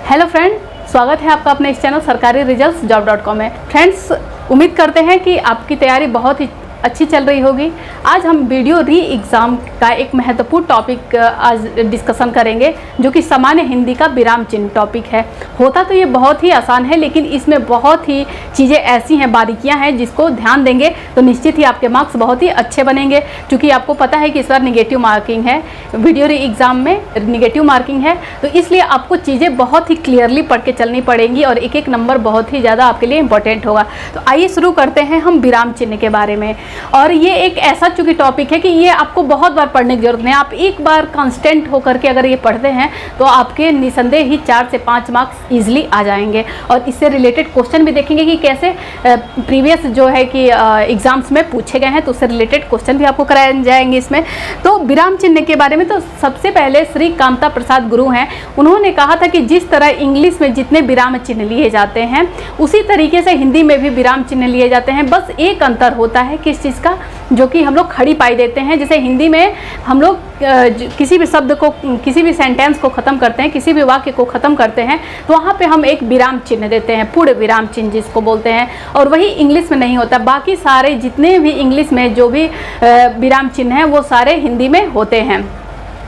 Hello friend, स्वागत है आपका अपने इस चैनल सरकारी रिजल्ट्स job.com में। फ्रेंड्स, उम्मीद करते हैं कि आपकी तैयारी बहुत ही अच्छी चल रही होगी। आज हम वीडियो री एग्ज़ाम का एक महत्वपूर्ण टॉपिक आज डिस्कशन करेंगे, जो कि सामान्य हिंदी का विराम चिन्ह टॉपिक है। होता तो ये बहुत ही आसान है, लेकिन इसमें बहुत ही चीज़ें ऐसी हैं, बारीकियां हैं, जिसको ध्यान देंगे तो निश्चित ही आपके मार्क्स बहुत ही अच्छे बनेंगे। क्योंकि आपको पता है कि इस बार निगेटिव मार्किंग है, वीडियो री एग्ज़ाम में निगेटिव मार्किंग है, तो इसलिए आपको चीज़ें बहुत ही क्लियरली पढ़ के चलनी पड़ेंगी और एक एक नंबर बहुत ही ज़्यादा आपके लिए इंपॉर्टेंट होगा। तो आइए शुरू करते हैं हम विराम चिन्ह के बारे में। और ये एक ऐसा चूंकि टॉपिक है कि ये आपको बहुत बार पढ़ने की जरूरत नहीं है। आप एक बार कांस्टेंट होकर के अगर ये पढ़ते हैं तो आपके निसंदेह ही 4 से 5 मार्क्स इजीली आ जाएंगे। और इससे रिलेटेड क्वेश्चन भी देखेंगे कि कैसे प्रीवियस जो है कि एग्जाम्स में पूछे गए हैं, तो उससे रिलेटेड क्वेश्चन भी आपको कराए जाएंगे इसमें। तो विराम चिन्ह के बारे में तो सबसे पहले श्री कामता प्रसाद गुरु हैं, उन्होंने कहा था कि जिस तरह इंग्लिश में जितने विराम चिन्ह लिए जाते हैं, उसी तरीके से हिंदी में भी विराम चिन्ह लिए जाते हैं। बस एक अंतर होता है किस चीज़ का, जो कि हम लोग खड़ी पाई देते हैं। जैसे हिंदी में हम लोग किसी भी शब्द को, किसी भी सेंटेंस को ख़त्म करते हैं, किसी भी वाक्य को ख़त्म करते हैं, तो वहाँ पे हम एक विराम चिन्ह देते हैं, पूर्ण विराम चिन्ह जिसको बोलते हैं। और वही इंग्लिश में नहीं होता। बाकी सारे जितने भी इंग्लिश में जो भी विराम चिन्ह हैं, वो सारे हिंदी में होते हैं।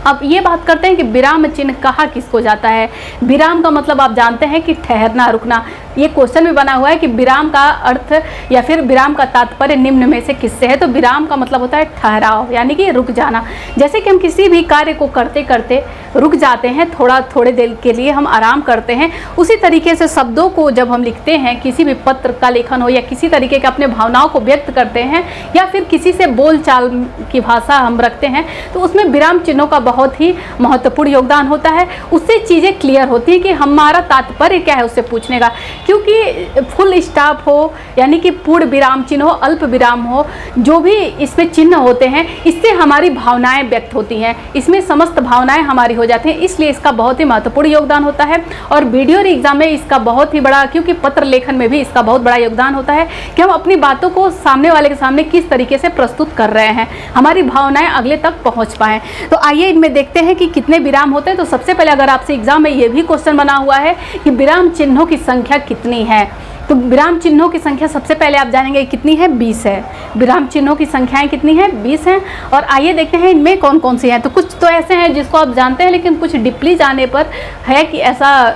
अब ये बात करते हैं कि विराम चिन्ह कहा किसको जाता है। विराम का मतलब आप जानते हैं कि ठहरना, रुकना। ये क्वेश्चन भी बना हुआ है कि विराम का अर्थ या फिर विराम का तात्पर्य निम्न में से किससे है। तो विराम का मतलब होता है ठहराव, यानी कि रुक जाना। जैसे कि हम किसी भी कार्य को करते करते रुक जाते हैं, थोड़े देर के लिए हम आराम करते हैं, उसी तरीके से शब्दों को जब हम लिखते हैं, किसी भी पत्र का लेखन हो या किसी तरीके के अपने भावनाओं को व्यक्त करते हैं, या फिर किसी से बोलचाल की भाषा हम रखते हैं, तो उसमें विराम चिन्हों का बहुत ही महत्वपूर्ण योगदान होता है। उससे चीज़ें क्लियर होती है कि हमारा तात्पर्य क्या है उससे पूछने का। क्योंकि फुल स्टॉप हो, यानी कि पूर्ण विराम चिन्ह हो, अल्प विराम हो, जो भी इसमें चिन्ह होते हैं, इससे हमारी भावनाएं व्यक्त होती हैं, इसमें समस्त भावनाएं हमारी हो जाती हैं। इसलिए इसका बहुत ही महत्वपूर्ण योगदान होता है। और वीडियो एग्जाम में इसका बहुत ही बड़ा, क्योंकि पत्र लेखन में भी इसका बहुत बड़ा योगदान होता है कि हम अपनी बातों को सामने वाले के सामने किस तरीके से प्रस्तुत कर रहे हैं, हमारी भावनाएं अगले तक पहुँच पाएँ। तो आइए इनमें देखते हैं कि कितने विराम होते हैं। तो सबसे पहले अगर आपसे एग्जाम में ये भी क्वेश्चन बना हुआ है कि विराम चिन्हों की संख्या कितनी है, तो विराम चिन्हों की संख्या सबसे पहले आप जानेंगे कितनी है, 20 है। विराम चिन्हों की संख्याएं कितनी हैं, 20 हैं। और आइए देखते हैं इनमें कौन कौन सी हैं। तो कुछ तो ऐसे हैं जिसको आप जानते हैं, लेकिन कुछ डीपली जाने पर है कि ऐसा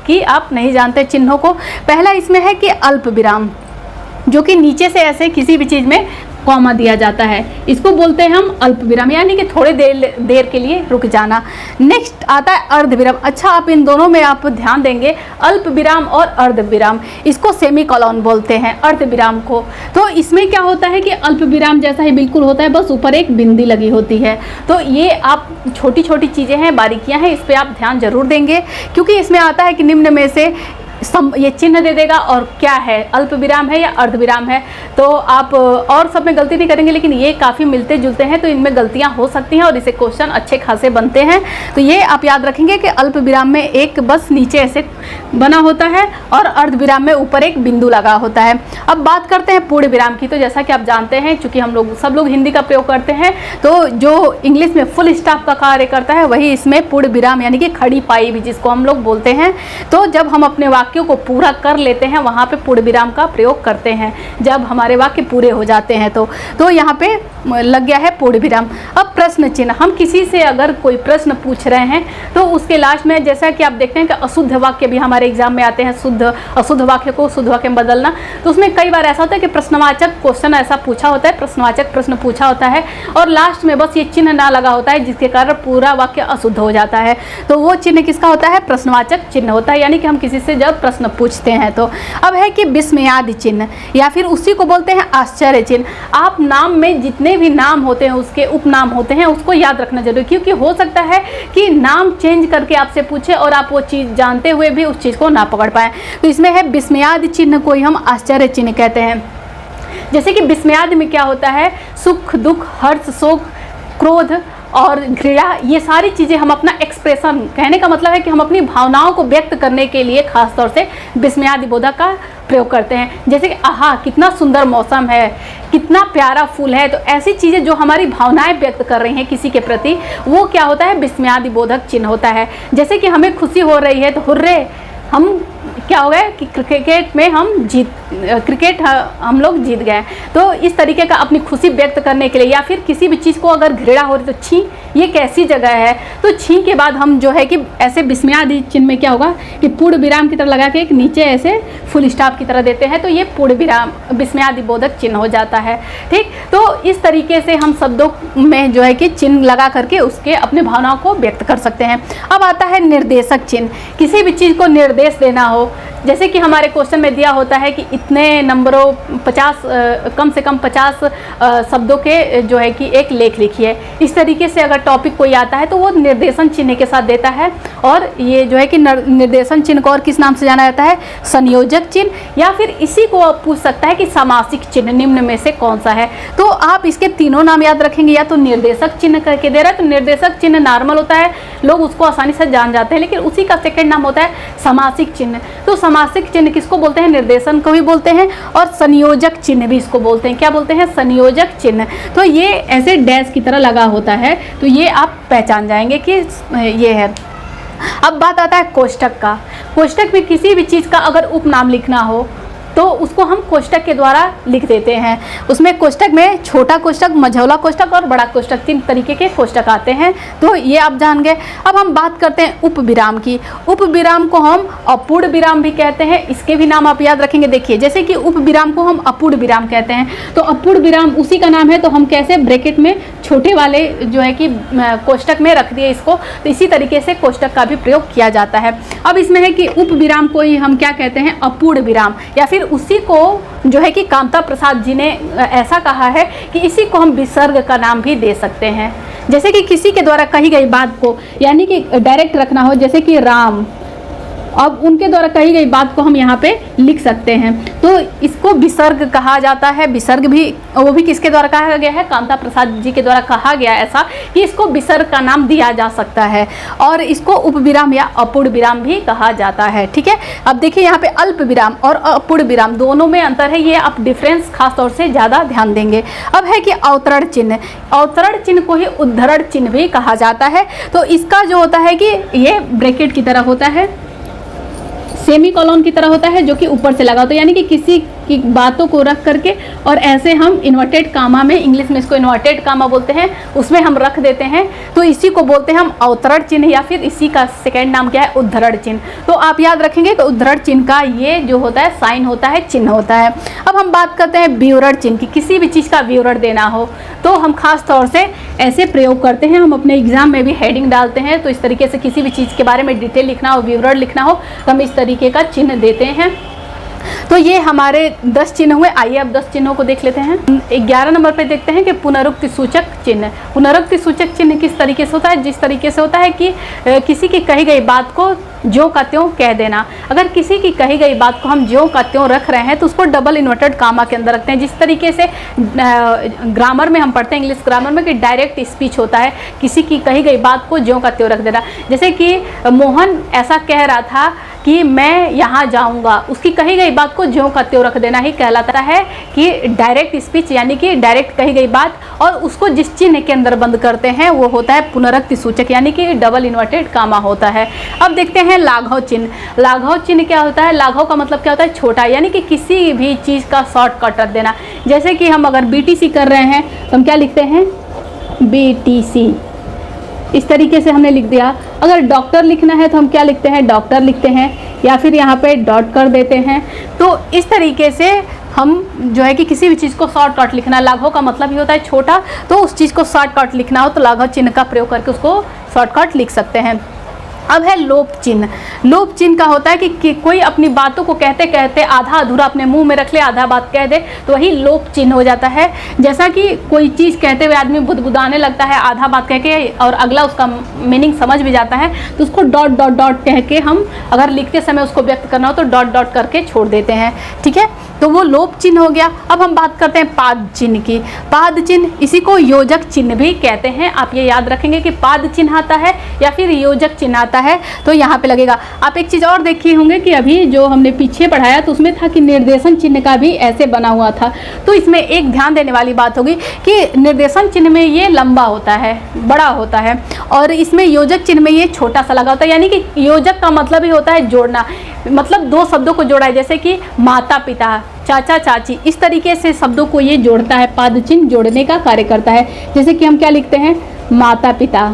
कि आप नहीं जानते चिन्हों को। पहला इसमें है कि अल्प विराम, जो कि नीचे से ऐसे किसी भी चीज़ में कॉमा दिया जाता है, इसको बोलते हैं हम अल्प विराम, यानी कि थोड़े देर के लिए रुक जाना। नेक्स्ट आता है अर्ध विराम। अच्छा, आप इन दोनों में आप ध्यान देंगे, अल्प विराम और अर्ध विराम, इसको सेमीकोलन बोलते हैं अर्ध विराम को। तो इसमें क्या होता है कि अल्प विराम जैसा ही बिल्कुल होता है, बस ऊपर एक बिंदी लगी होती है। तो ये आप छोटी छोटी चीज़ें हैं, बारीकियां हैं, इस पर आप ध्यान जरूर देंगे, क्योंकि इसमें आता है कि निम्न में से ये चिन्ह दे देगा और क्या है, अल्प विराम है या अर्ध विराम है। तो आप और सब में गलती नहीं करेंगे, लेकिन ये काफ़ी मिलते जुलते हैं, तो इनमें गलतियां हो सकती हैं और इसे क्वेश्चन अच्छे खासे बनते हैं। तो ये आप याद रखेंगे कि अल्प विराम में एक बस नीचे ऐसे बना होता है और अर्ध विराम में ऊपर एक बिंदु लगा होता है। अब बात करते हैं पूर्ण विराम की। तो जैसा कि आप जानते हैं, चूँकि हम लोग सब लोग हिंदी का प्रयोग करते हैं, तो जो इंग्लिश में फुल स्टॉप का कार्य करता है, वही इसमें पूर्ण विराम, यानी कि खड़ी पाई भी जिसको हम लोग बोलते हैं। तो जब हम अपने वाक्यों को पूरा कर लेते हैं, वहाँ पे पूर्ण विराम का प्रयोग करते हैं, जब हमारे वाक्य पूरे हो जाते हैं। तो यहाँ पे लग गया है पूर्ण विराम। अब प्रश्न चिन्ह, हम किसी से अगर कोई प्रश्न पूछ रहे हैं, तो उसके लास्ट में, जैसा कि आप देखते हैं कि अशुद्ध वाक्य भी हमारे एग्जाम में आते हैं, अशुद्ध वाक्य को शुद्ध वाक्य में बदलना। तो उसमें कई बार ऐसा होता है कि प्रश्नवाचक क्वेश्चन ऐसा पूछा होता है, प्रश्नवाचक प्रश्न पूछा होता है, और लास्ट में बस ये चिन्ह ना लगा होता है, जिसके कारण पूरा वाक्य अशुद्ध हो जाता है। तो वो चिन्ह किसका होता है, प्रश्नवाचक चिन्ह होता है, यानी कि हम किसी से जब प्रश्न पूछते हैं। तो अब है कि विस्मयादि चिन्ह, या फिर उसी को बोलते हैं आश्चर्य चिन्ह। आप नाम में जितने भी नाम होते हैं, उसके उपनाम होते हैं, उसको याद रखना जरूरी, क्योंकि हो सकता है कि नाम चेंज करके आपसे पूछे और आप वो चीज़ जानते हुए भी उस चीज़ को ना पकड़ पाए। तो इसमें है विस्मयादि चिन्ह को ही हम आश्चर्य चिन्ह कहते हैं। जैसे कि विस्मयादि में क्या होता है, सुख, दुख, हर्ष, शोक, क्रोध और घृणा, ये सारी चीज़ें हम अपना एक्सप्रेशन, कहने का मतलब है कि हम अपनी भावनाओं को व्यक्त करने के लिए खास तौर से विस्मयादि बोधक का प्रयोग करते हैं। जैसे कि आहा कितना सुंदर मौसम है, कितना प्यारा फूल है। तो ऐसी चीज़ें जो हमारी भावनाएं व्यक्त कर रही हैं किसी के प्रति, वो क्या होता है, विस्मयादि बोधक चिन्ह होता है। जैसे कि हमें खुशी हो रही है तो हुर्रे, हम क्या हो गया कि क्रिकेट में हम लोग जीत गए। तो इस तरीके का अपनी खुशी व्यक्त करने के लिए, या फिर किसी भी चीज़ को अगर घृणा हो रही तो छी ये कैसी जगह है, तो छी के बाद हम जो है कि ऐसे विस्मयादि चिन्ह में क्या होगा कि पूर्ण विराम की तरह लगा के एक नीचे ऐसे फुल स्टॉप की तरह देते हैं, तो ये पूर्ण विराम विस्मयादि बोधक चिन्ह हो जाता है। ठीक, तो इस तरीके से हम शब्दों में जो है कि चिन्ह लगा करके उसके अपने भावनाओं को व्यक्त कर सकते हैं। अब आता है निर्देशक चिन्ह। किसी भी चीज़ को निर्देश देना हो, जैसे कि हमारे क्वेश्चन में दिया होता है कि इतने नंबरों 50 कम से कम 50 शब्दों के जो है कि एक लेख लिखिए, इस तरीके से अगर टॉपिक कोई आता है तो वो निर्देशन चिन्ह के साथ देता है। और ये जो है कि निर्देशन चिन्ह को और किस नाम से जाना जाता है, संयोजक चिन्ह, या फिर इसी को आप पूछ सकता है कि सामासिक चिन्ह निम्न में से कौन सा है। तो आप इसके तीनों नाम याद रखेंगे, या तो निर्देशक चिन्ह करके दे रहा है तो निर्देशक चिन्ह नॉर्मल होता है, लोग उसको आसानी से जान जाते हैं, लेकिन उसी का सेकेंड नाम होता है सामासिक चिन्ह। तो सामासिक चिन्ह किसको बोलते हैं, निर्देशन को भी बोलते हैं, और संयोजक चिन्ह भी इसको बोलते हैं। क्या बोलते हैं, संयोजक चिन्ह। तो ये ऐसे डैश की तरह लगा होता है, तो ये आप पहचान जाएंगे कि ये है। अब बात आता है कोष्ठक का। कोष्ठक में किसी भी चीज़ का अगर उपनाम लिखना हो तो उसको हम कोष्ठक के द्वारा लिख देते हैं। उसमें कोष्ठक में छोटा कोष्ठक, मझौला कोष्ठक और बड़ा कोष्ठक, 3 तरीके के कोष्ठक आते हैं, तो ये आप जान गए। अब हम बात करते हैं उपविराम की। उपविराम को हम अपूर्ण विराम भी कहते हैं, इसके भी नाम आप याद रखेंगे। देखिए, जैसे कि उपविराम को हम अपूर्ण विराम कहते हैं, तो अपूर्ण विराम उसी का नाम है, तो हम कैसे ब्रैकेट में छोटे वाले जो है कि कोष्ठक में रख दिए इसको, तो इसी तरीके से कोष्ठक का भी प्रयोग किया जाता है। अब इसमें है कि उपविराम को ही हम क्या कहते हैं, अपूर्ण विराम, या फिर उसी को जो है कि कामता प्रसाद जी ने ऐसा कहा है कि इसी को हम विसर्ग का नाम भी दे सकते हैं। जैसे कि किसी के द्वारा कही गई बात को यानी कि डायरेक्ट रखना हो, जैसे कि राम, अब उनके द्वारा कही गई बात को हम यहाँ पे लिख सकते हैं, तो इसको विसर्ग कहा जाता है। विसर्ग भी, वो भी किसके द्वारा कहा गया है, कामता प्रसाद जी के द्वारा कहा गया ऐसा कि इसको विसर्ग का नाम दिया जा सकता है, और इसको उपविराम या अपूर्ण विराम भी कहा जाता है। ठीक है, अब देखिए यहाँ पे अल्प विराम और अपूर्ण विराम दोनों में अंतर है, ये आप डिफरेंस खास तौर से ज़्यादा ध्यान देंगे। अब है कि अवतरण चिन्ह। अवतरण चिन्ह को ही उद्धरण चिन्ह भी कहा जाता है, तो इसका जो होता है कि ये ब्रैकेट की तरह होता है, सेमी कॉलन की तरह होता है, जो कि ऊपर से लगा होता है, यानी कि किसी की बातों को रख करके और ऐसे हम इन्वर्टेड कामा में, इंग्लिश में इसको इन्वर्टेड कामा बोलते हैं, उसमें हम रख देते हैं, तो इसी को बोलते हैं हम अवतरण चिन्ह, या फिर इसी का सेकेंड नाम क्या है, उद्धरण चिन्ह। तो आप याद रखेंगे कि उद्धरण चिन्ह का ये जो होता है साइन होता है, चिन्ह होता है। अब हम बात करते हैं विवरण चिन्ह की। किसी भी चीज़ का विवरण देना हो तो हम खास तौर से ऐसे प्रयोग करते हैं, हम अपने एग्जाम में भी हेडिंग डालते हैं, तो इस तरीके से किसी भी चीज़ के बारे में डिटेल लिखना हो, विवरण लिखना हो, तो हम इस तरीके का चिन्ह देते हैं। तो ये हमारे 10 चिन्ह हुए। आइए अब 10 चिन्हों को देख लेते हैं। 11 नंबर पे देखते हैं कि पुनरुक्ति सूचक चिन्ह। पुनरुक्ति सूचक चिन्ह किस तरीके से होता है, जिस तरीके से होता है कि किसी की कही गई बात को ज्यों का त्यों कह देना। अगर किसी की कही गई बात को हम ज्यों का त्यों रख रहे हैं तो उसको डबल इन्वर्टेड कामा के अंदर रखते हैं। जिस तरीके से ग्रामर में हम पढ़ते हैं, इंग्लिश ग्रामर में, कि डायरेक्ट स्पीच होता है, किसी की कही गई बात को ज्यों का त्यों रख देना। जैसे कि मोहन ऐसा कह रहा था कि मैं यहाँ जाऊँगा, उसकी कही गई बात को ज्यों का त्यों रख देना ही कहलाता है कि डायरेक्ट स्पीच, यानी कि डायरेक्ट कही गई बात, और उसको जिस चिन्ह के अंदर बंद करते हैं वो होता है पुनरुक्ति सूचक, यानी कि डबल इन्वर्टेड कामा होता है। अब देखते हैं लाघव चिन्ह। लाघव चिन्ह क्या होता है, लाघव का मतलब क्या होता है, छोटा, यानी कि किसी भी चीज़ का शॉर्टकट रख देना। जैसे कि हम अगर BTC कर रहे हैं तो हम क्या लिखते हैं, BTC, इस तरीके से हमने लिख दिया। अगर डॉक्टर लिखना है तो हम क्या लिखते हैं, डॉक्टर लिखते हैं, या फिर यहाँ पे डॉट कर देते हैं। तो इस तरीके से हम जो है कि किसी भी चीज़ को शॉर्टकट लिखना, लाघव का मतलब ही होता है छोटा, तो उस चीज़ को शॉर्टकट लिखना हो तो लाघव चिन्ह का प्रयोग करके उसको शॉर्टकट लिख सकते हैं। अब है लोप चिन्ह। लोप चिन्ह का होता है कि कोई अपनी बातों को कहते कहते आधा अधूरा अपने मुंह में रख ले, आधा बात कह दे, तो वही लोप चिन्ह हो जाता है। जैसा कि कोई चीज़ कहते हुए आदमी बुदबुदाने लगता है, आधा बात कह के और अगला उसका मीनिंग समझ भी जाता है, तो उसको डॉट डॉट डॉट कह के हम अगर लिखते समय उसको व्यक्त करना हो तो डॉट डॉट करके छोड़ देते हैं। ठीक है, तो वो लोप चिन्ह हो गया। अब हम बात करते हैं पाद चिन्ह की। पाद चिन्ह, इसी को योजक चिन्ह भी कहते हैं। आप ये याद रखेंगे कि पाद चिन्ह आता है या फिर योजक चिन्ह आता है, तो यहाँ पे लगेगा। आप एक चीज़ और देखिए होंगे कि अभी जो हमने पीछे पढ़ाया तो उसमें था कि निर्देशन चिन्ह का भी ऐसे बना हुआ था, तो इसमें एक ध्यान देने वाली बात होगी कि निर्देशन चिन्ह में ये लंबा होता है, बड़ा होता है, और इसमें योजक चिन्ह में ये छोटा सा लगा होता है। यानी कि योजक का मतलब ही होता है जोड़ना। मतलब दो शब्दों को जोड़ा है, जैसे कि माता पिता, चाचा चाची, इस तरीके से शब्दों को ये जोड़ता है, पाद चिन्ह जोड़ने का कार्य करता है। जैसे कि हम क्या लिखते हैं, माता पिता,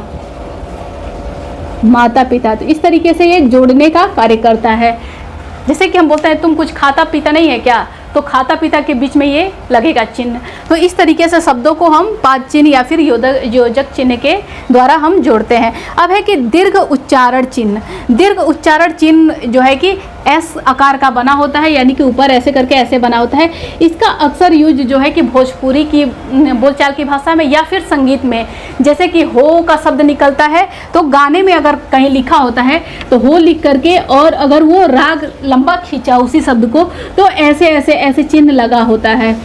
माता पिता, तो इस तरीके से ये जोड़ने का कार्य करता है। जैसे कि हम बोलते हैं तुम कुछ खाता पीता नहीं है क्या, तो खाता पीता के बीच में ये लगेगा चिन्ह। तो इस तरीके से शब्दों को हम पाद चिन्ह या फिर योजक चिन्ह के द्वारा हम जोड़ते हैं। अब है कि दीर्घ उच्चारण चिन्ह। दीर्घ उच्चारण चिन्ह जो है कि एस आकार का बना होता है, यानी कि ऊपर ऐसे करके ऐसे बना होता है। इसका अक्सर यूज जो है कि भोजपुरी की बोलचाल की भाषा में या फिर संगीत में, जैसे कि हो का शब्द निकलता है तो गाने में अगर कहीं लिखा होता है तो हो लिख करके, और अगर वो राग लंबा खींचा उसी शब्द को तो ऐसे ऐसे ऐसे चिन्ह लगा होता है।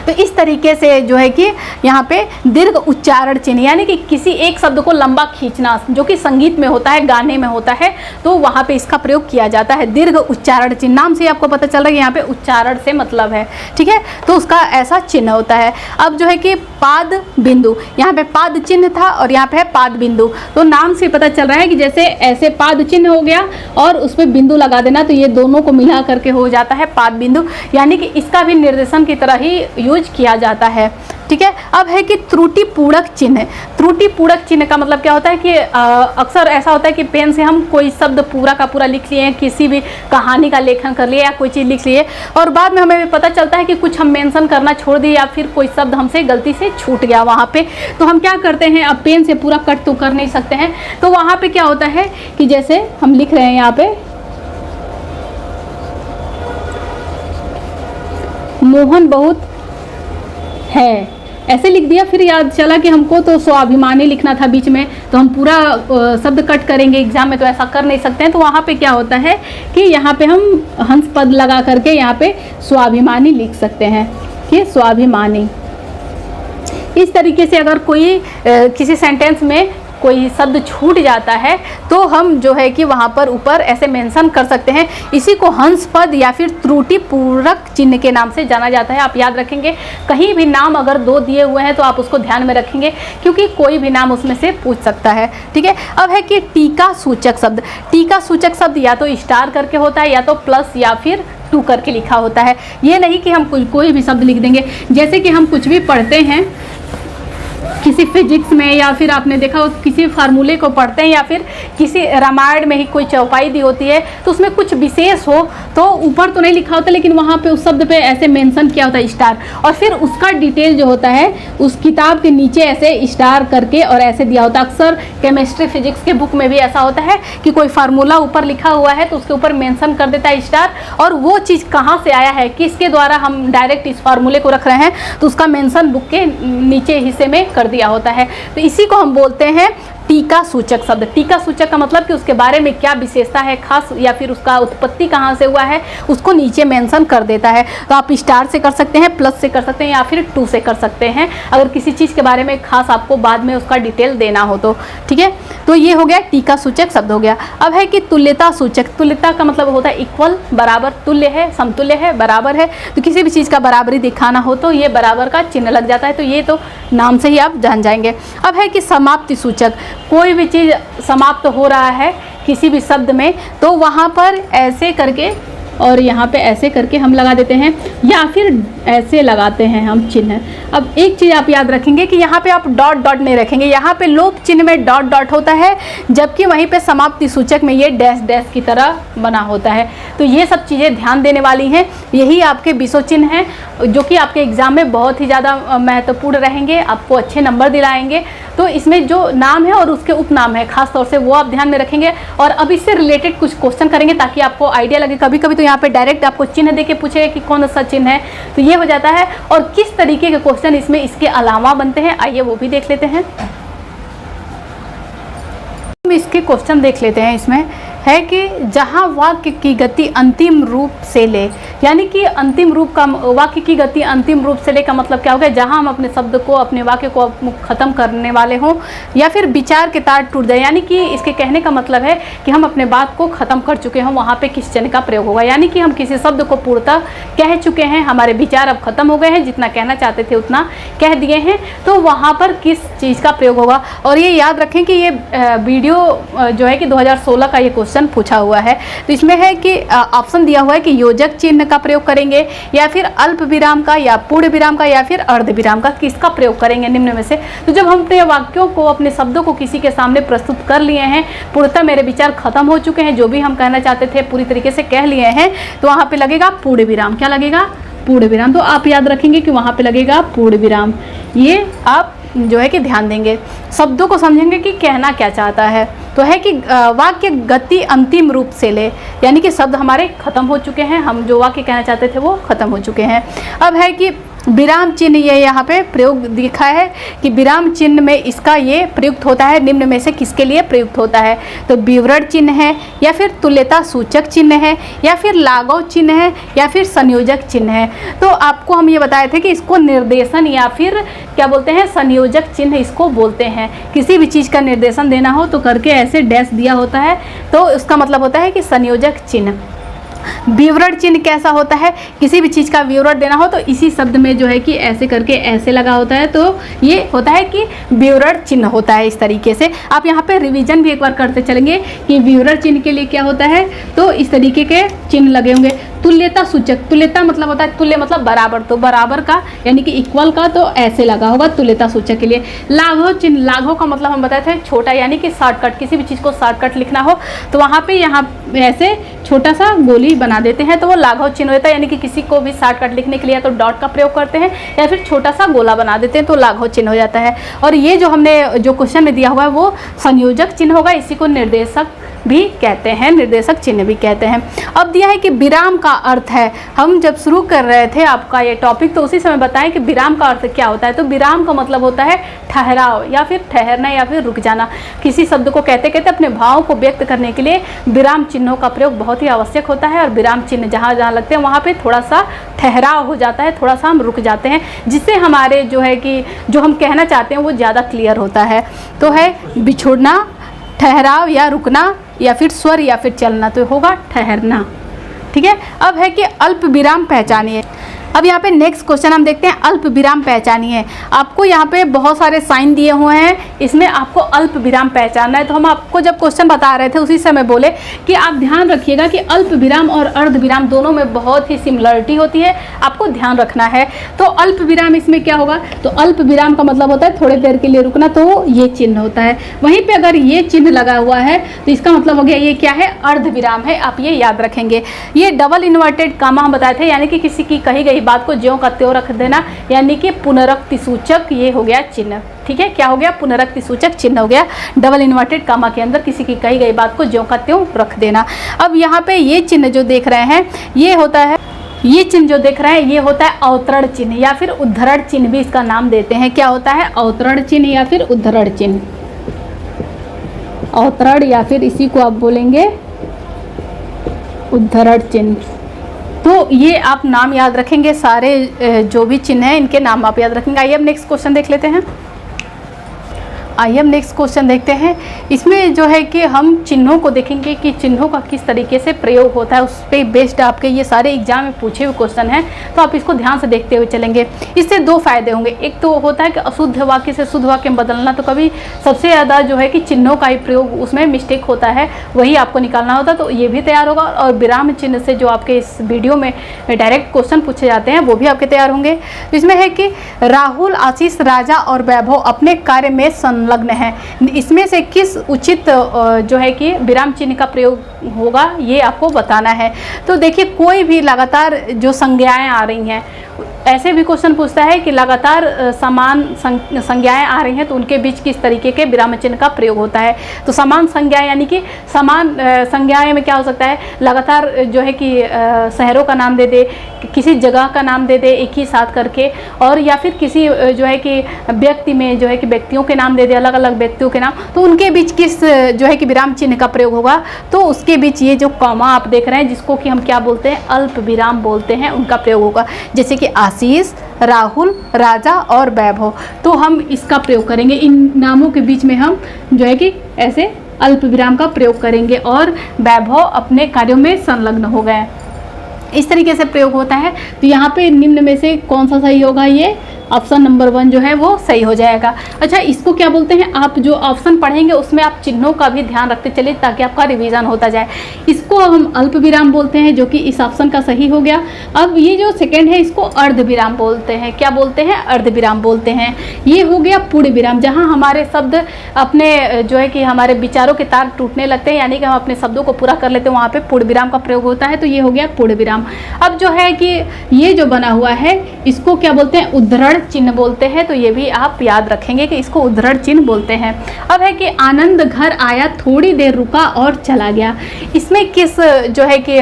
तो इस तरीके से जो है कि यहाँ पे दीर्घ उच्चारण चिन्ह, यानी कि किसी एक शब्द को लंबा खींचना, जो कि संगीत में होता है, गाने में होता है, तो वहाँ पे इसका प्रयोग किया जाता है। दीर्घ उच्चारण चिन्ह, नाम से आपको पता चल रहा है कि यहाँ पे उच्चारण से मतलब है, ठीक है, तो उसका ऐसा चिन्ह होता है। अब जो है कि पाद बिंदु, यहाँ पे पाद चिन्ह था और यहाँ पे है पाद बिंदु, तो नाम से पता चल रहा है कि जैसे ऐसे पाद चिन्ह हो गया और उस पर बिंदु लगा देना, तो ये दोनों को मिला करके हो जाता है पाद बिंदु, यानी कि इसका भी निर्देशन की तरह ही यूज किया जाता है, ठीक है। अब है कि त्रुटि पूरक चिन्ह। त्रुटि पूरक चिन्ह का मतलब क्या होता है कि अक्सर ऐसा होता है कि पेन से हम कोई शब्द पूरा का पूरा लिख लिए, किसी भी कहानी का लेखन कर लिए या कोई चीज़ लिख लिए, और बाद में हमें पता चलता है कि कुछ हम मेंशन करना छोड़ दिए या फिर कोई शब्द हमसे गलती से छूट गया वहाँ पे, तो हम क्या करते हैं, अब पेन से पूरा कट तो कर नहीं सकते हैं, तो वहाँ पे क्या होता है कि जैसे हम लिख रहे हैं यहाँ पे मोहन बहुत है, ऐसे लिख दिया, फिर याद चला कि हमको तो स्वाभिमानी लिखना था बीच में, तो हम पूरा शब्द कट करेंगे, एग्जाम में तो ऐसा कर नहीं सकते हैं, तो वहाँ पे क्या होता है कि यहाँ पे हम हंस पद लगा करके यहाँ पे स्वाभिमानी लिख सकते हैं कि स्वाभिमानी। इस तरीके से अगर कोई किसी सेंटेंस में कोई शब्द छूट जाता है तो हम जो है कि वहाँ पर ऊपर ऐसे मेंशन कर सकते हैं। इसी को हंस पद या फिर त्रुटि पूरक चिन्ह के नाम से जाना जाता है। आप याद रखेंगे, कहीं भी नाम अगर दो दिए हुए हैं तो आप उसको ध्यान में रखेंगे, क्योंकि कोई भी नाम उसमें से पूछ सकता है, ठीक है। अब है कि टीका सूचक शब्द। टीका सूचक शब्द या तो स्टार करके होता है या तो प्लस या फिर 2 करके लिखा होता है। ये नहीं कि हम कोई भी शब्द लिख देंगे, जैसे कि हम कुछ भी पढ़ते हैं किसी फिजिक्स में, या फिर आपने देखा हो किसी फार्मूले को पढ़ते हैं, या फिर किसी रामायण में ही कोई चौपाई दी होती है तो उसमें कुछ विशेष हो तो ऊपर तो नहीं लिखा होता, लेकिन वहाँ पे उस शब्द पे ऐसे मेंशन किया होता है स्टार, और फिर उसका डिटेल जो होता है उस किताब के नीचे ऐसे स्टार करके और ऐसे दिया होता है। अक्सर केमिस्ट्री फिजिक्स के बुक में भी ऐसा होता है कि कोई फार्मूला ऊपर लिखा हुआ है तो उसके ऊपर मेंशन कर देता है स्टार, और वो चीज़ कहाँ से आया है, किसके द्वारा हम डायरेक्ट इस फार्मूले को रख रहे हैं, तो उसका मेंशन बुक के नीचे हिस्से में कर दिया होता है। तो इसी को हम बोलते हैं टीका सूचक शब्द। टीका सूचक का मतलब कि उसके बारे में क्या विशेषता है खास, या फिर उसका उत्पत्ति कहाँ से हुआ है, उसको नीचे मेंशन कर देता है। तो आप स्टार से कर सकते हैं, प्लस से कर सकते हैं, या फिर 2 से कर सकते हैं, अगर किसी चीज़ के बारे में खास आपको बाद में उसका डिटेल देना हो तो, ठीक है। तो ये हो गया टीका सूचक शब्द हो गया। अब है कि तुल्यता सूचक। तुल्यता का मतलब होता है इक्वल, बराबर, तुल्य है, समतुल्य है, बराबर है, तो किसी भी चीज़ का बराबरी दिखाना हो तो ये बराबर का चिन्ह लग जाता है, तो ये तो नाम से ही आप जान जाएंगे। अब है कि समाप्ति सूचक। कोई भी चीज़ समाप्त हो रहा है किसी भी शब्द में तो वहाँ पर ऐसे करके और यहाँ पे ऐसे करके हम लगा देते हैं, या फिर ऐसे लगाते हैं हम चिन्ह। अब एक चीज़ आप याद रखेंगे कि यहाँ पे आप डॉट डॉट नहीं रखेंगे, यहाँ पे लोप चिन्ह में डॉट डॉट होता है, जबकि वहीं पे समाप्ति सूचक में ये डैश डैश की तरह बना होता है। तो ये सब चीज़ें ध्यान देने वाली हैं। यही आपके विषय चिन्ह हैं जो कि आपके एग्ज़ाम में बहुत ही ज़्यादा महत्वपूर्ण रहेंगे, आपको अच्छे नंबर दिलाएंगे। तो इसमें जो नाम है और उसके उपनाम है खास तौर से वो आप ध्यान में रखेंगे, और अब इससे रिलेटेड कुछ क्वेश्चन करेंगे ताकि आपको आइडिया लगे। कभी कभी तो यहाँ पे डायरेक्ट आपको चिन्ह देके पूछेगा कि कौन सा चिन्ह है, तो ये हो जाता है। और किस तरीके के क्वेश्चन इसमें इसके अलावा बनते हैं, आइए वो भी देख लेते हैं। हम इसके क्वेश्चन देख लेते हैं। इसमें है कि जहाँ वाक्य की गति अंतिम रूप से ले, यानी कि अंतिम रूप का वाक्य की गति अंतिम रूप से ले का मतलब क्या हो गया, जहाँ हम अपने शब्द को, अपने वाक्य को ख़त्म करने वाले हों, या फिर विचार के तार टूट जाए, यानी कि इसके कहने का मतलब है कि हम अपने बात को ख़त्म कर चुके हों, वहाँ पे किस चिन्ह का प्रयोग होगा। यानी कि हम किसी शब्द को पूर्णतः कह चुके हैं, हमारे विचार अब ख़त्म हो गए हैं, जितना कहना चाहते थे उतना कह दिए हैं, तो वहाँ पर किस चीज़ का प्रयोग होगा। और ये याद रखें कि ये वीडियो जो है कि 2016 का ये क्वेश्चन क्वेश्चन पूछा हुआ है। तो इसमें है कि ऑप्शन दिया हुआ है कि योजक चिन्ह का प्रयोग करेंगे या फिर अल्प विराम का या पूर्ण विराम का या फिर अर्ध विराम का, किसका प्रयोग करेंगे निम्न में से। तो जब हम अपने वाक्यों को, अपने शब्दों को किसी के सामने प्रस्तुत कर लिए हैं, पूर्णतः मेरे विचार खत्म हो चुके हैं, जो भी हम कहना चाहते थे पूरी तरीके से कह लिए हैं, तो वहाँ पे लगेगा पूर्ण विराम। क्या लगेगा? पूर्ण विराम। तो आप याद रखेंगे कि वहाँ पे लगेगा पूर्ण विराम। ये आप जो है कि ध्यान देंगे, शब्दों को समझेंगे कि कहना क्या चाहता है। तो है कि वाक्य गति अंतिम रूप से ले, यानी कि शब्द हमारे खत्म हो चुके हैं, हम जो वाक्य कहना चाहते थे वो खत्म हो चुके हैं। अब है कि विराम चिन्ह, ये यहाँ पे प्रयोग दिखा है कि विराम चिन्ह में इसका ये प्रयुक्त होता है, निम्न में से किसके लिए प्रयुक्त होता है। तो विवरण चिन्ह है या फिर तुल्यता सूचक चिन्ह है या फिर लाघव चिन्ह है या फिर संयोजक चिन्ह है। तो आपको हम ये बताए थे कि इसको निर्देशन या फिर क्या बोलते हैं, संयोजक चिन्ह इसको बोलते हैं। किसी भी चीज़ का निर्देशन देना हो तो करके ऐसे डैश दिया होता है, तो उसका मतलब होता है कि संयोजक चिन्ह। विवरण चिन्ह कैसा होता है, किसी भी चीज़ का विवरण देना हो तो इसी शब्द में जो है कि ऐसे करके ऐसे लगा होता है, तो ये होता है कि विवरण चिन्ह होता है। इस तरीके से आप यहाँ पे रिवीजन भी एक बार करते चलेंगे कि विवरण चिन्ह के लिए क्या होता है, तो इस तरीके के चिन्ह लगे होंगे। तुल्यता सूचक, तुल्यता मतलब होता है, तुल्य मतलब बराबर, तो बराबर का यानी कि इक्वल का, तो ऐसे लगा होगा तुल्यता सूचक के लिए। लाघव चिन्ह, लाघव का मतलब हम बताए थे छोटा, यानी कि शॉर्टकट, किसी भी चीज़ को शॉर्टकट लिखना हो तो वहाँ पे यहाँ ऐसे छोटा सा गोली बना देते हैं, तो वो लाघव चिन्ह होता है। यानी कि किसी को भी शॉर्टकट लिखने के लिए तो डॉट का प्रयोग करते हैं या फिर छोटा सा गोला बना देते हैं, तो लाघव चिन्ह हो जाता है। और ये जो हमने जो क्वेश्चन में दिया हुआ है वो संयोजक चिन्ह होगा, इसी को निर्देशक भी कहते हैं, निर्देशक चिन्ह भी कहते हैं। अब दिया है कि विराम का अर्थ है, हम जब शुरू कर रहे थे आपका ये टॉपिक तो उसी समय बताएं कि विराम का अर्थ क्या होता है। तो विराम का मतलब होता है ठहराव या फिर ठहरना या फिर रुक जाना। किसी शब्द को कहते कहते अपने भाव को व्यक्त करने के लिए विराम चिन्हों का प्रयोग बहुत ही आवश्यक होता है, और विराम चिन्ह जहाँ जहाँ लगते हैं वहाँ पे थोड़ा सा ठहराव हो जाता है, थोड़ा सा हम रुक जाते हैं, जिससे हमारे जो है कि जो हम कहना चाहते हैं वो ज़्यादा क्लियर होता है। तो है बिछोड़ना, ठहराव या रुकना या फिर स्वर या फिर चलना, तो होगा ठहरना। ठीक है। अब है कि अल्प विराम पहचानिए। अब यहाँ पे नेक्स्ट क्वेश्चन हम देखते हैं, अल्प विराम पहचानिए। आपको यहाँ पे बहुत सारे साइन दिए हुए हैं, इसमें आपको अल्प विराम पहचानना है। तो हम आपको जब क्वेश्चन बता रहे थे उसी समय बोले कि आप ध्यान रखिएगा कि अल्प विराम और अर्ध विराम दोनों में बहुत ही सिमिलरिटी होती है, आपको ध्यान रखना है। तो अल्प विराम इसमें क्या होगा, तो अल्प विराम का मतलब होता है थोड़ी देर के लिए रुकना, तो ये चिन्ह होता है। वहीं पर अगर ये चिन्ह लगा हुआ है तो इसका मतलब हो गया ये क्या है, अर्ध विराम है, आप ये याद रखेंगे। ये डबल इन्वर्टेड कामा हम बताए थे, यानी कि किसी की कही गई बात को ज्यों का त्यों रख देना, यानी कि पुनरुक्ति सूचक ये हो गया चिन्ह। ठीक है, क्या हो गया, पुनरुक्ति सूचक चिन्ह हो गया। डबल इन्वर्टेड कामा के अंदर किसी की कही गई बात को ज्यों का त्यों रख देना। अब यहाँ पे ये चिन्ह जो देख रहे हैं ये होता है, ये चिन्ह जो देख रहे हैं ये होता है अवतरण चिन्ह या फिर उद्धरण चिन्ह भी इसका नाम देते हैं। क्या होता है, अवतरण चिन्ह या फिर उद्धरण चिन्ह। अवतरण या फिर इसी को आप बोलेंगे उद्धरण चिन्ह। तो ये आप नाम याद रखेंगे, सारे जो भी चिन्ह हैं इनके नाम आप याद रखेंगे। आइए अब नेक्स्ट क्वेश्चन देख लेते हैं। आइए हम नेक्स्ट क्वेश्चन देखते हैं। इसमें जो है कि हम चिन्हों को देखेंगे कि चिन्हों का किस तरीके से प्रयोग होता है, उस पर बेस्ड आपके ये सारे एग्जाम में पूछे हुए क्वेश्चन हैं, तो आप इसको ध्यान से देखते हुए चलेंगे। इससे दो फायदे होंगे, एक तो होता है कि अशुद्ध वाक्य से शुद्ध वाक्य में बदलना, तो कभी सबसे ज़्यादा जो है कि चिन्हों का ही प्रयोग उसमें मिस्टेक होता है, वही आपको निकालना होता है, तो ये भी तैयार होगा। और विराम चिन्ह से जो आपके इस वीडियो में डायरेक्ट क्वेश्चन पूछे जाते हैं वो भी आपके तैयार होंगे। इसमें है कि राहुल, आशीष, राजा और वैभव अपने कार्य में संलग्न है, इसमें से किस उचित जो है कि विराम चिन्ह का प्रयोग होगा ये आपको बताना है। तो देखिए कोई भी लगातार जो संज्ञाएं आ रही हैं, ऐसे भी क्वेश्चन पूछता है कि लगातार समान संज्ञाएं आ रही हैं तो उनके बीच किस तरीके के विराम चिन्ह का प्रयोग होता है। तो समान संज्ञाएं यानी कि समान संज्ञाएं में क्या हो सकता है, लगातार जो है कि शहरों का नाम दे दे, किसी जगह का नाम दे दे एक ही साथ करके, और या फिर किसी जो है कि व्यक्ति में जो है कि व्यक्तियों के नाम दे दे, अलग अलग व्यक्तियों के नाम, तो उनके बीच किस जो है कि विराम चिन्ह का प्रयोग होगा। तो उसके बीच ये जो कॉमा आप देख रहे हैं जिसको कि हम क्या बोलते हैं, अल्प विराम बोलते हैं, उनका प्रयोग होगा। जैसे कि आशीष, राहुल, राजा और वैभव, तो हम इसका प्रयोग करेंगे। इन नामों के बीच में हम जो है कि ऐसे अल्प विराम का प्रयोग करेंगे, और वैभव अपने कार्यों में संलग्न हो गए, इस तरीके से प्रयोग होता है। तो यहाँ पे निम्न में से कौन सा सही होगा, ये ऑप्शन नंबर 1 जो है वो सही हो जाएगा। अच्छा, इसको क्या बोलते हैं, आप जो ऑप्शन पढ़ेंगे उसमें आप चिन्हों का भी ध्यान रखते चलिए ताकि आपका रिवीजन होता जाए। इसको हम अल्प विराम बोलते हैं, जो कि इस ऑप्शन का सही हो गया। अब ये जो सेकंड है इसको अर्ध विराम बोलते हैं। क्या बोलते हैं, अर्ध विराम बोलते हैं। ये हो गया पूर्ण विराम, जहाँ हमारे शब्द अपने जो है कि हमारे विचारों के तार टूटने लगते हैं, यानी कि हम अपने शब्दों को पूरा कर लेते हैं, वहाँ पे पूर्ण विराम का प्रयोग होता है। तो ये हो गया पूर्ण विराम। अब जो है कि ये जो बना हुआ है इसको क्या बोलते हैं, उद्धरण चिन्ह बोलते हैं। तो ये भी आप याद रखेंगे कि इसको उद्धरण चिन्ह बोलते हैं। अब है कि आनंद घर आया, थोड़ी देर रुका और चला गया। इसमें किस जो है कि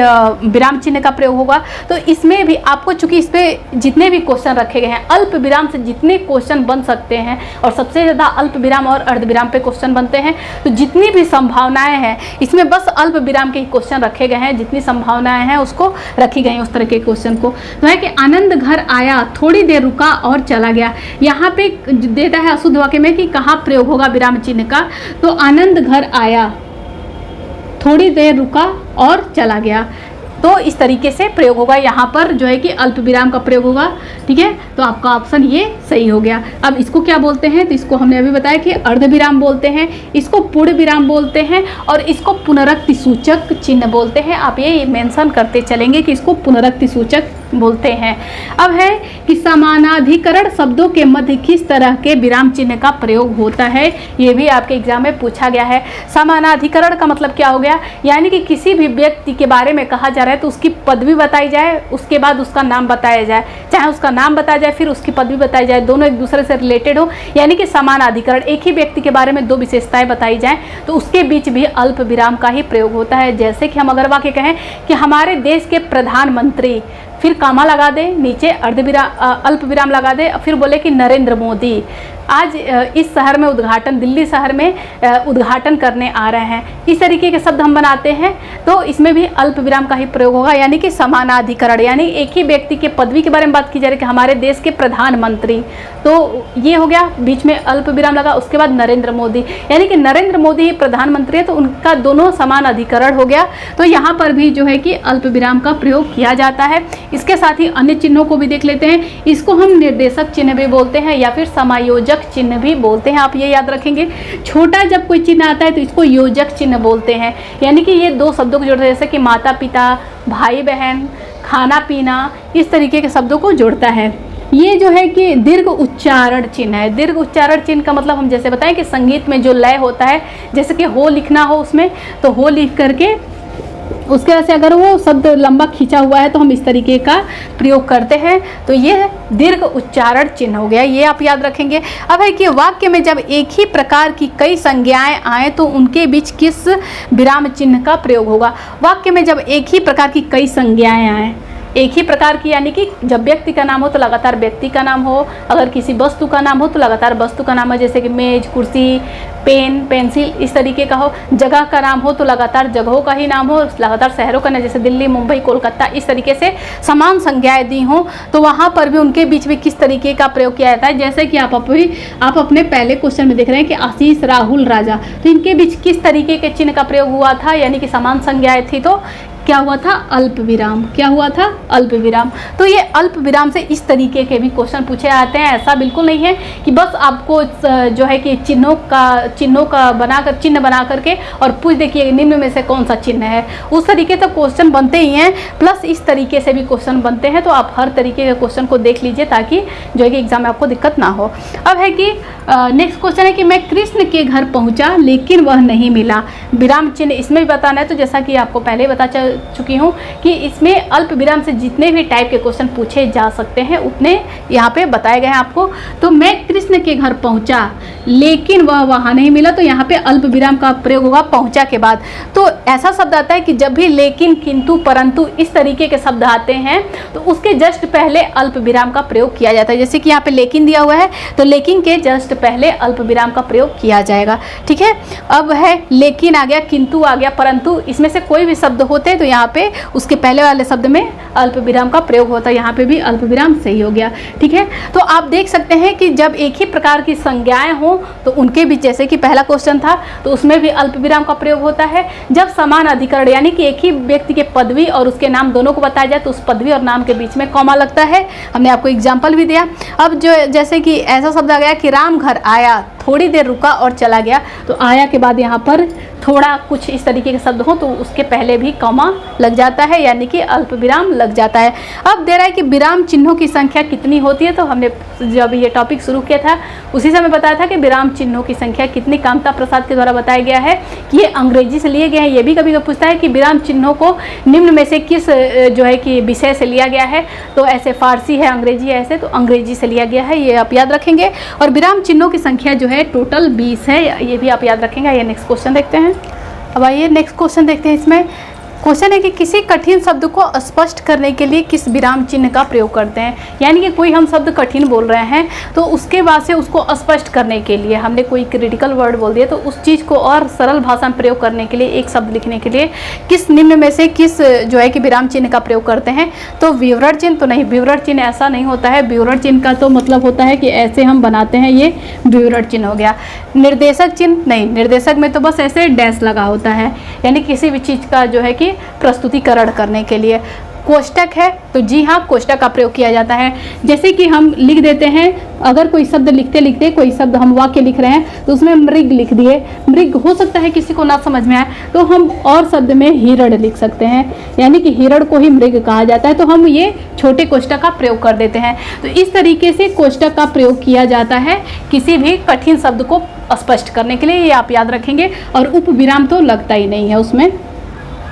विराम चिन्ह का प्रयोग होगा, तो इसमें भी आपको, चूंकि इस पर जितने भी क्वेश्चन रखे गए हैं अल्प विराम से जितने क्वेश्चन बन सकते हैं और सबसे ज़्यादा अल्प विराम और अर्ध विराम पे क्वेश्चन बनते हैं, तो जितनी भी संभावनाएं हैं इसमें बस अल्प विराम के क्वेश्चन रखे गए हैं। जितनी संभावनाएं हैं उसको रखी गई हैं उस तरह के क्वेश्चन को। तो है कि आनंद घर आया, थोड़ी देर रुका और चला गया। यहाँ पे देता है अशुद्ध वाक्य में कि कहाँ प्रयोग होगा विराम चिन्ह का, तो आनंद घर आया, थोड़ी देर रुका और चला गया। तो इस तरीके से प्रयोग होगा, यहाँ पर जो है कि अल्प विराम का प्रयोग होगा। ठीक है, तो आपका ऑप्शन ये सही हो गया। अब इसको क्या बोलते हैं, तो इसको हमने अभी बताया कि अर्ध विराम बोलते हैं, इसको पूर्ण विराम बोलते हैं और इसको पुनरुक्ति सूचक चिन्ह बोलते हैं। आप ये मेंशन करते चलेंगे कि इसको पुनरुक्ति सूचक बोलते हैं। अब है कि समानाधिकरण शब्दों के मध्य किस तरह के विराम चिन्ह का प्रयोग होता है, ये भी आपके एग्जाम में पूछा गया है। समानाधिकरण का मतलब क्या हो गया, यानी कि किसी भी व्यक्ति के बारे में कहा जा रहा है तो उसकी पदवी बताई जाए, उसके बाद उसका नाम बताया जाए, चाहे उसका नाम बताया जाए फिर उसकी पदवी बताई जाए, दोनों एक दूसरे से रिलेटेड हो, यानी कि समानाधिकरण। एक ही व्यक्ति के बारे में दो विशेषताएं बताई जाएं तो उसके बीच भी अल्प विराम का ही प्रयोग होता है। जैसे कि हम अगर वाक्य कहें कि हमारे देश के प्रधानमंत्री, फिर कामा लगा दे, नीचे अर्ध विराम अल्प विराम लगा दे, फिर बोले कि नरेंद्र मोदी आज इस शहर में उद्घाटन, दिल्ली शहर में उद्घाटन करने आ रहे हैं, इस तरीके के शब्द हम बनाते हैं तो इसमें भी अल्प विराम का ही प्रयोग होगा, यानी कि समानाधिकरण। यानी एक ही व्यक्ति के पदवी के बारे में बात की जा रही है कि हमारे देश के प्रधानमंत्री, तो ये हो गया, बीच में अल्प विराम लगा, उसके बाद नरेंद्र मोदी, यानी कि नरेंद्र मोदी ही प्रधानमंत्री है तो उनका दोनों समान अधिकरण हो गया। तो यहाँ पर भी जो है कि अल्प विराम का प्रयोग किया जाता है। इसके साथ ही अन्य चिन्हों को भी देख लेते हैं। इसको हम निर्देशक चिन्ह भी बोलते हैं या फिर समायोजक चिन्ह भी बोलते हैं। आप ये याद रखेंगे, छोटा जब कोई चिन्ह आता है तो इसको योजक चिन्ह बोलते हैं, यानी कि ये दो शब्दों को जोड़ता है, जैसे कि माता पिता, भाई बहन, खाना पीना, इस तरीके के शब्दों को जोड़ता है। ये जो है कि दीर्घ उच्चारण चिन्ह है। दीर्घ उच्चारण चिन्ह का मतलब हम जैसे बताएं कि संगीत में जो लय होता है, जैसे कि हो लिखना हो उसमें, तो हो लिख करके उसके वजह से अगर वो शब्द लंबा खींचा हुआ है तो हम इस तरीके का प्रयोग करते हैं, तो ये दीर्घ उच्चारण चिन्ह हो गया, ये आप याद रखेंगे। अब है कि वाक्य में जब एक ही प्रकार की कई संज्ञाएं आए तो उनके बीच किस विराम चिन्ह का प्रयोग होगा। वाक्य में जब एक ही प्रकार की कई संज्ञाएं आए, एक ही प्रकार की, यानी कि जब व्यक्ति का नाम हो तो लगातार व्यक्ति का नाम हो, अगर किसी वस्तु का नाम हो तो लगातार वस्तु का नाम हो, जैसे कि मेज, कुर्सी, पेन, पेंसिल, इस तरीके का हो। जगह का नाम हो तो लगातार जगहों का ही नाम हो, लगातार शहरों का नाम, जैसे दिल्ली, मुंबई, कोलकाता, इस तरीके से समान संज्ञाएं दी हों तो वहाँ पर भी उनके बीच में किस तरीके का प्रयोग किया जाता है। जैसे कि आप अपने पहले क्वेश्चन में देख रहे हैं कि आशीष, राहुल, राजा, तो इनके बीच किस तरीके के चिन्ह का प्रयोग हुआ था, यानी कि समान संज्ञाएं थी तो क्या हुआ था, अल्प विराम। क्या हुआ था, अल्प विराम। तो ये अल्प विराम से इस तरीके के भी क्वेश्चन पूछे जाते हैं। ऐसा बिल्कुल नहीं है कि बस आपको जो है कि चिन्हों का बनाकर, चिन्ह बना करके और पूछ देखिए निम्न में से कौन सा चिन्ह है, उस तरीके से क्वेश्चन बनते ही हैं, प्लस इस तरीके से भी क्वेश्चन बनते हैं। तो आप हर तरीके के क्वेश्चन को देख लीजिए ताकि जो है कि एग्जाम में आपको दिक्कत ना हो। अब है कि नेक्स्ट क्वेश्चन है कि मैं कृष्ण के घर पहुंचा लेकिन वह नहीं मिला। विराम चिन्ह इसमें भी बताना है, तो जैसा कि आपको पहले बता चुकी हूँ कि इसमें अल्प विराम से जितने भी टाइप के क्वेश्चन पूछे जा सकते हैं उतने यहाँ पे बताए गए हैं आपको। तो मैं कृष्ण के घर पहुँचा लेकिन वह वहाँ नहीं मिला, तो यहाँ पे अल्प विराम का प्रयोग होगा पहुँचा के बाद। तो ऐसा शब्द आता है कि जब भी लेकिन, किंतु, परंतु इस तरीके के शब्द आते हैं तो उसके जस्ट पहले अल्प विराम का प्रयोग किया जाता है। जैसे कि यहाँ पे लेकिन दिया हुआ है तो लेकिन के जस्ट पहले अल्प विराम का प्रयोग किया जाएगा। ठीक है, अब है लेकिन आ गया, किंतु आ गया, परंतु, इसमें से कोई भी शब्द होते हैं तो यहाँ पे उसके पहले वाले शब्द में अल्प विराम का प्रयोग होता है, यहाँ पे भी अल्प विराम सही हो गया। ठीक है, तो आप देख सकते हैं कि जब एक ही प्रकार की संज्ञाएं हों तो उनके भी, जैसे कि पहला क्वेश्चन था, तो उसमें भी अल्प विराम का प्रयोग होता है। जब समान अधिकरण यानी कि एक ही व्यक्ति के पदवी और उसके नाम दोनों को बताया जाए तो उस पदवी और नाम के बीच में कॉमा लगता है। हमने आपको एग्जाम्पल भी दिया। अब जो जैसे कि ऐसा शब्द आ गया कि राम घर आया, थोड़ी देर रुका और चला गया, तो आया के बाद यहाँ पर थोड़ा कुछ इस तरीके के शब्द हो तो उसके पहले भी कॉमा लग जाता है, यानी कि अल्प विराम लग जाता है। अब दे रहा है कि विराम चिन्हों की संख्या कितनी होती है, तो हमने जब ये टॉपिक शुरू किया था उसी समय बताया था कि विराम चिन्हों की संख्या कितनी, कामता प्रसाद के द्वारा बताया गया है कि ये अंग्रेजी से लिए गए हैं। ये भी कभी कभी पूछता है कि विराम चिन्हों को निम्न में से किस जो है कि विषय से लिया गया है, तो ऐसे फारसी है, अंग्रेजी है, ऐसे तो अंग्रेजी से लिया गया है, ये आप याद रखेंगे। और विराम चिन्हों की संख्या जो है टोटल 20 है, ये भी आप याद रखेंगे। ये नेक्स्ट क्वेश्चन देखते हैं। अब आइए नेक्स्ट क्वेश्चन देखते हैं। इसमें क्वेश्चन है कि किसी कठिन शब्द को स्पष्ट करने के लिए किस विराम चिन्ह का प्रयोग करते हैं। यानी कि कोई हम शब्द कठिन बोल रहे हैं तो उसके बाद से उसको स्पष्ट करने के लिए हमने कोई क्रिटिकल वर्ड बोल दिया, तो उस चीज़ को और सरल भाषा में प्रयोग करने के लिए, एक शब्द लिखने के लिए किस निम्न में से किस जो है कि विराम चिन्ह का प्रयोग करते हैं। तो विवरण चिन्ह तो नहीं, विवरण चिन्ह ऐसा नहीं होता है। विवरण चिन्ह का तो मतलब होता है कि ऐसे हम बनाते हैं, ये विवरण चिन्ह हो गया। निर्देशक चिन्ह नहीं, निर्देशक में तो बस ऐसे डैश लगा होता है, यानी किसी भी चीज़ का जो है कि प्रस्तुतिकरण करने के लिए। कोष्टक है तो जी हाँ, कोष्टक का प्रयोग किया जाता है। जैसे कि हम लिख देते हैं, अगर कोई शब्द लिखते लिखते कोई शब्द हम वाक्य लिख रहे हैं तो उसमें मृग लिख दिए, मृग हो सकता है किसी को ना समझ में आए तो हम और शब्द में हिरण लिख सकते हैं, यानी कि हिरण को ही मृग कहा जाता है, तो हम ये छोटे कोष्टक का प्रयोग कर देते हैं। तो इस तरीके से कोष्टक का प्रयोग किया जाता है किसी भी कठिन शब्द को स्पष्ट करने के लिए, ये आप याद रखेंगे। और उपविराम तो लगता ही नहीं है उसमें।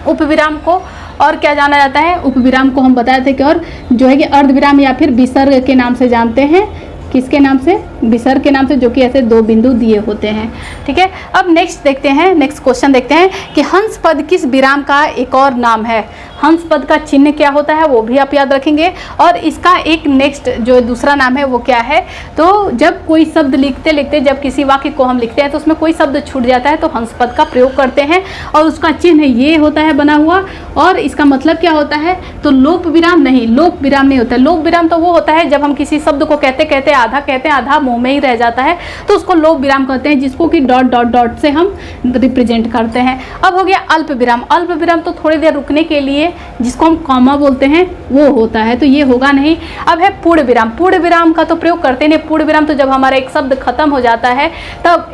उपविराम को और क्या जाना जाता है, उपविराम को हम बताए थे कि और जो है कि अर्धविराम या फिर विसर्ग के नाम से जानते हैं। किसके नाम से? विसर्ग के नाम से, जो कि ऐसे दो बिंदु दिए होते हैं। ठीक है, अब नेक्स्ट देखते हैं, नेक्स्ट क्वेश्चन देखते हैं कि हंस पद किस विराम का एक और नाम है। हंस पद का चिन्ह क्या होता है वो भी आप याद रखेंगे, और इसका एक नेक्स्ट जो दूसरा नाम है वो क्या है। तो जब कोई शब्द लिखते लिखते जब किसी वाक्य को हम लिखते हैं तो उसमें कोई शब्द छूट जाता है तो हंस पद का प्रयोग करते हैं, और उसका चिन्ह ये होता है बना हुआ। और इसका मतलब क्या होता है, तो लोप विराम नहीं, लोप विराम नहीं होता है। लोप विराम तो वो होता है जब हम किसी शब्द को कहते कहते आधा कहते हैं, आधा मुंह में ही रह जाता है, तो उसको लोप विराम कहते हैं, जिसको कि डॉट डॉट डॉट से हम रिप्रेजेंट करते हैं। अब हो गया अल्प विराम। अल्प विराम तो थोड़ी देर रुकने के लिए, जिसको हम कॉमा बोलते हैं, वो होता है, तो ये होगा नहीं। अब है पूर्ण विराम। पूर्ण विराम का तो प्रयोग करते नहीं। पूर्ण विराम तो जब हमारा एक शब्द खत्म हो जाता है तब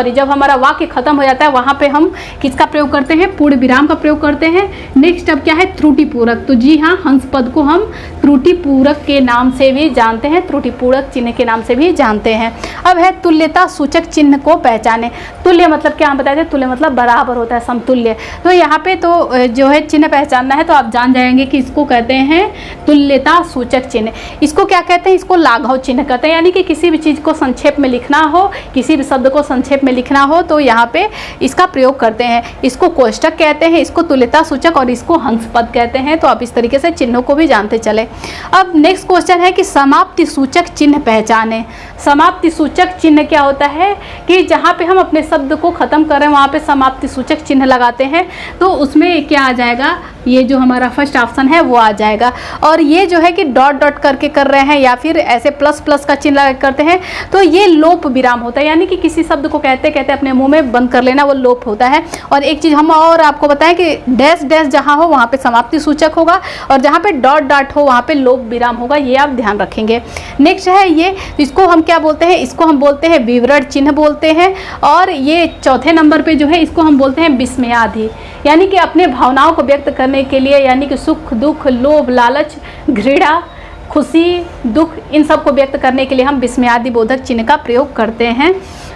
जब हमारा वाक्य खत्म हो जाता है वहां पे हम किसका प्रयोग करते हैं, पूर्ण विराम का प्रयोग करते हैं। नेक्स्ट अब क्या है, त्रुटि पूरक। तो जी हाँ, हंस पद को हम त्रुटि पूरक के नाम से भी जानते हैं, त्रुटि पूरक चिन्ह के नाम से भी जानते हैं। अब है तुल्यता सूचक चिन्ह को पहचाने। तुल्य मतलब क्या हम बताए थे, तुल्य मतलब बराबर होता है, समतुल्य। तो यहाँ पे तो जो है चिन्ह पहचानना है तो आप जान जाएंगे कि इसको कहते हैं तुल्यता सूचक चिन्ह। इसको क्या कहते हैं, इसको लाघव चिन्ह कहते हैं, यानी कि किसी भी चीज़ को संक्षेप में लिखना हो, किसी भी शब्द को संक्षेप में लिखना हो तो यहाँ पे इसका प्रयोग करते हैं। इसको कोष्टक कहते हैं, इसको तुल्यता सूचक, और इसको हंस पद कहते हैं। तो आप इस तरीके से चिन्हों को भी जानते चले। अब नेक्स्ट क्वेश्चन है कि समाप्ति सूचक चिन्ह पहचाने। समाप्ति सूचक चिन्ह क्या होता है कि जहाँ पे हम अपने शब्द को खत्म कर रहे हैं वहाँ पे समाप्ति सूचक चिन्ह लगाते हैं, तो उसमें क्या आ जाएगा, ये जो हमारा फर्स्ट ऑप्शन है वो आ जाएगा। और ये जो है कि डॉट डॉट करके कर रहे हैं या फिर ऐसे प्लस प्लस का चिन्ह लगा करते हैं तो ये लोप विराम होता है, यानी कि किसी शब्द को कहते कहते अपने मुंह में बंद कर लेना, वो लोप होता है। और एक चीज़ हम और आपको बताएं कि डैश डैश जहाँ हो वहाँ पे समाप्ति सूचक होगा, और जहाँ पे डॉट डॉट हो वहाँ पे लोप विराम होगा, ये आप ध्यान रखेंगे। नेक्स्ट है ये, इसको हम क्या बोलते हैं, इसको हम बोलते हैं विवरण चिन्ह बोलते हैं। और ये चौथे नंबर पे जो है इसको हम बोलते हैं विस्मयादि, यानी कि अपने भावनाओं को व्यक्त करने के लिए, यानी कि सुख दुख लोभ लालच घृणा खुशी दुख, इन सब को व्यक्त करने के लिए हम विस्मयादि बोधक चिन्ह का प्रयोग करते हैं।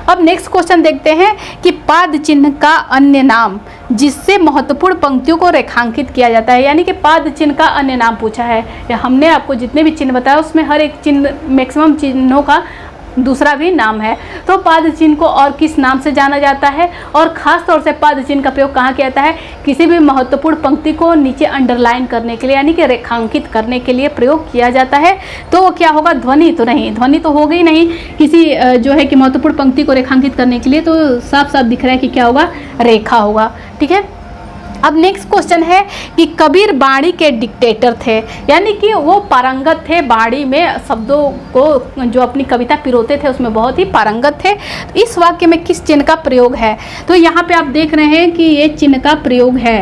अब नेक्स्ट क्वेश्चन देखते हैं कि पाद चिन्ह का अन्य नाम जिससे महत्वपूर्ण पंक्तियों को रेखांकित किया जाता है, यानी कि पाद चिन्ह का अन्य नाम पूछा है। हमने आपको जितने भी चिन्ह बताया उसमें हर एक चिन्ह, मैक्सिमम चिन्हों का दूसरा भी नाम है। तो पाद चिन्ह को और किस नाम से जाना जाता है, और ख़ास तौर से पाद चिन्ह का प्रयोग कहाँ किया जाता है, किसी भी महत्वपूर्ण पंक्ति को नीचे अंडरलाइन करने के लिए, यानी कि रेखांकित करने के लिए प्रयोग किया जाता है। तो क्या होगा, ध्वनि तो नहीं, ध्वनि तो होगी ही नहीं। किसी जो है कि महत्वपूर्ण पंक्ति को रेखांकित करने के लिए तो साफ साफ दिख रहा है कि क्या होगा, रेखा होगा। ठीक है, अब नेक्स्ट क्वेश्चन है कि कबीर बाणी के डिक्टेटर थे, यानी कि वो पारंगत थे बाणी में, शब्दों को जो अपनी कविता पिरोते थे उसमें बहुत ही पारंगत थे। तो इस वाक्य में किस चिन्ह का प्रयोग है? तो यहाँ पे आप देख रहे हैं कि ये चिन्ह का प्रयोग है,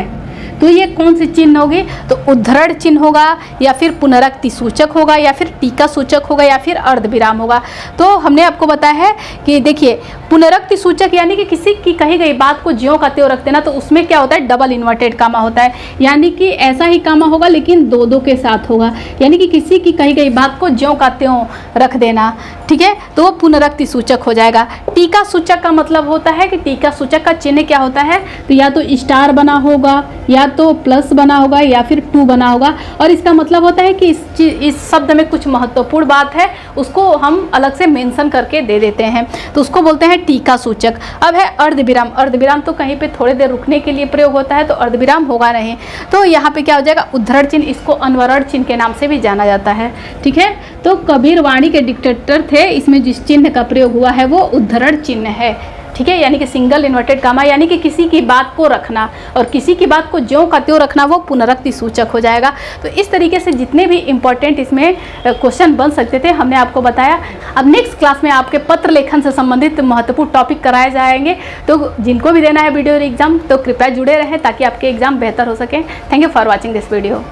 तो ये कौन सी चिन्ह होगी? तो उद्धरण चिन्ह होगा, या फिर पुनरुक्ति सूचक होगा, या फिर टीका सूचक होगा, या फिर अर्धविराम होगा। तो हमने आपको बताया है कि देखिए, पुनरुक्ति सूचक यानी कि किसी की कही गई बात को ज्यों का त्यों रख देना, तो उसमें क्या होता है? डबल इन्वर्टेड कामा होता है, यानी कि ऐसा ही कामा होगा लेकिन दो दो के साथ होगा, यानी कि किसी की कही गई बात को ज्यों का त्यों रख देना, ठीक है, तो वो पुनरुक्ति सूचक हो जाएगा। टीका सूचक का मतलब होता है कि टीका सूचक का चिन्ह क्या होता है? तो या तो स्टार बना होगा, या तो प्लस बना होगा, या फिर 2 बना होगा, और इसका मतलब होता है कि इस शब्द में कुछ महत्वपूर्ण बात है, उसको हम अलग से मेंशन करके दे देते हैं, तो उसको बोलते हैं टीका सूचक। अब है अर्धविराम। अर्धविराम तो कहीं पे थोड़ी देर रुकने के लिए प्रयोग होता है, तो अर्धविराम होगा नहीं, तो यहाँ पे क्या हो जाएगा? उद्धरण चिन्ह, इसको अनवरण चिन्ह के नाम से भी जाना जाता है, ठीक है। तो कबीर वाणी के डिक्टेटर थे, इसमें जिस चिन्ह का प्रयोग हुआ है वो उद्धरण चिन्ह है, ठीक है, यानी कि सिंगल इन्वर्टेड कामा, यानी कि किसी की बात को रखना और किसी की बात को ज्यों का त्यों रखना, वो पुनरुक्ति सूचक हो जाएगा। तो इस तरीके से जितने भी इंपॉर्टेंट इसमें क्वेश्चन बन सकते थे हमने आपको बताया। अब नेक्स्ट क्लास में आपके पत्र लेखन से संबंधित महत्वपूर्ण टॉपिक कराए जाएंगे, तो जिनको भी देना है वीडियो एग्जाम तो कृपया जुड़े रहें ताकि आपके एग्जाम बेहतर हो सके। Thank you for watching this video.